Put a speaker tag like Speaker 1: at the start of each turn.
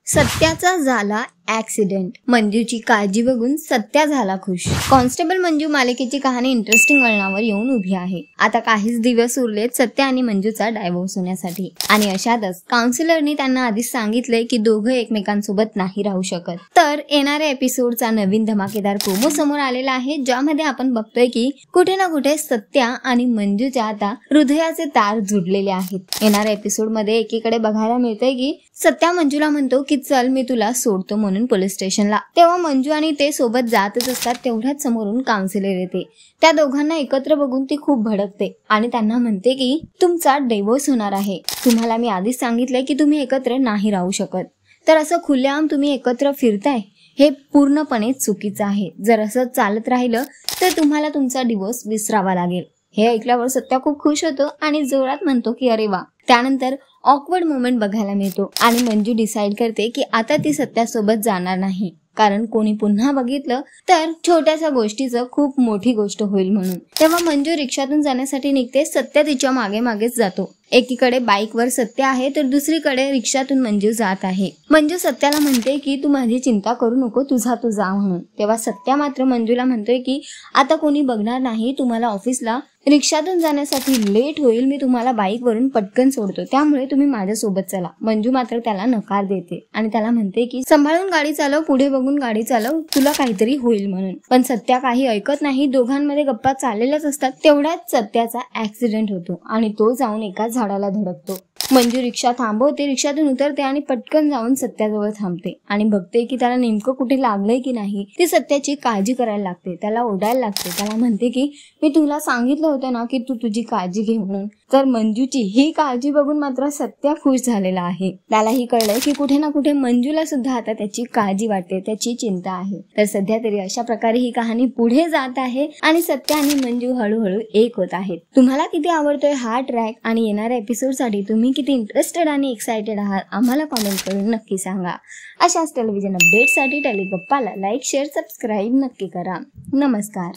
Speaker 1: सत्याचा झाला ऍक्सिडेंट. मंजूची काळजी बघून सत्या झाला खुश. कॉन्स्टेबल मंजू मालिकेची कहाणी इंटरेस्टिंग वळणावर येऊन उभी आहे. आता काहीच दिवस उरलेत सत्या आणि मंजूचा डायव्होर्स होण्यासाठी. आणि अशातच काउन्सिलरनी त्यांना आधीच सांगितले की दोघं एकमेकांसोबत नाही राहू शकत. तर येणाऱ्या एपिसोडचा नवीन धमाकेदार प्रोमो समोर आलेला आहे, ज्यामध्ये आपण बघतोय की कुठे ना कुठे सत्या आणि मंजूच्या आता हृदयाचे तार जुडलेले आहेत. येणाऱ्या एपिसोड मध्ये एकीकडे बघायला मिळतंय की सत्या मंजूला म्हणतो की चल मी तुला सोडतो म्हणून पोलीस स्टेशनला. तेव्हा मंजू आणि ते सोबत जातच असतात. तेवढ्याच समोरून काउन्सिलर येते. त्या दोघांना एकत्र बघून ती खूप भडकते आणि त्यांना म्हणते की तुमचा डिवोर्स होणार आहे. तुम्हाला मी आधीच सांगितलंय की तुम्ही एकत्र नाही राहू शकत. तर असं खुलेआम तुम्ही एकत्र फिरताय हे पूर्णपणे चुकीचं आहे. जर असं चालत राहिलं तर तुम्हाला तुमचा डिवोर्स विसरावा लागेल. हे ऐकल्यावर सत्या खूप खुश होतो आणि जोरात म्हणतो की अरे वा. त्यानंतर ऑकवर्ड मोमेंट बघायला मिळतो आणि मंजू डिसाइड करते की आता ती सत्यासोबत जाणार नाही, कारण कोणी पुन्हा बघितलं तर छोट्याशा गोष्टीचं खूप मोठी गोष्ट होईल म्हणून. तेव्हा मंजू रिक्षातून जाण्यासाठी निघते. सत्या तिच्या मागे मागेच जातो. एकीकडे बाईकवर सत्य आहे तर दुसरीकडे रिक्षातून मंजू जात आहे. मंजू सत्याला म्हणते की तू माझी चिंता करू नको, तुझा तू जा म्हणून. तेव्हा सत्या मात्र मंजूला म्हणतोय की आता कोणी बघणार नाही, तुम्हाला ऑफिसला रिक्षातून जाण्यासाठी लेट होईल, मी तुम्हाला बाईकवरून पटकन सोडतो, त्यामुळे तुम्ही माझ्यासोबत चला. मंजू मात्र त्याला नकार देते आणि त्याला म्हणते की सांभाळून गाडी चालव, पुढे बघून गाडी चालव, तुला काहीतरी होईल म्हणून. पण सत्या काही ऐकत नाही. दोघांमध्ये गप्पा चाललेल्याच असतात. तेवढ्यात सत्याचा ऍक्सिडेंट होतो आणि तो जाऊन एका झाडाला धडकतो. मंजू रिक्षा थांबवते, रिक्षातून उतरते आणि पटकन जाऊन सत्याजवळ थांबते आणि बघते की त्याला नेमकं कुठे लागलंय की नाही. ती सत्याची काळजी करायला लागते, त्याला ओरडायला लागते, त्याला म्हणते की मी तुला सांगितलं होतं ना की तू तुझी काळजी घे म्हणून. तर मंजूची ही काळजी बघून मात्र सत्या खुश झालेला आहे. त्यालाही कळलंय की कुठे ना कुठे मंजूला सुद्धा आता त्याची काळजी वाटते, त्याची चिंता आहे. तर सध्या तरी अशा प्रकारे ही कहाणी पुढे जात आहे आणि सत्या आणि मंजू हळूहळू एक होत आहेत. तुम्हाला किती आवडतोय हा ट्रॅक आणि येणाऱ्या एपिसोडसाठी तुम्ही किती इंटरेस्टेड आणि एक्साइटेड आहात आम्हाला कमेंट करून नक्की सांगा. अशाच टेलिव्हिजन अपडेटसाठी टेलिगप्पाला लाईक, शेअर, सबस्क्राईब नक्की करा. नमस्कार.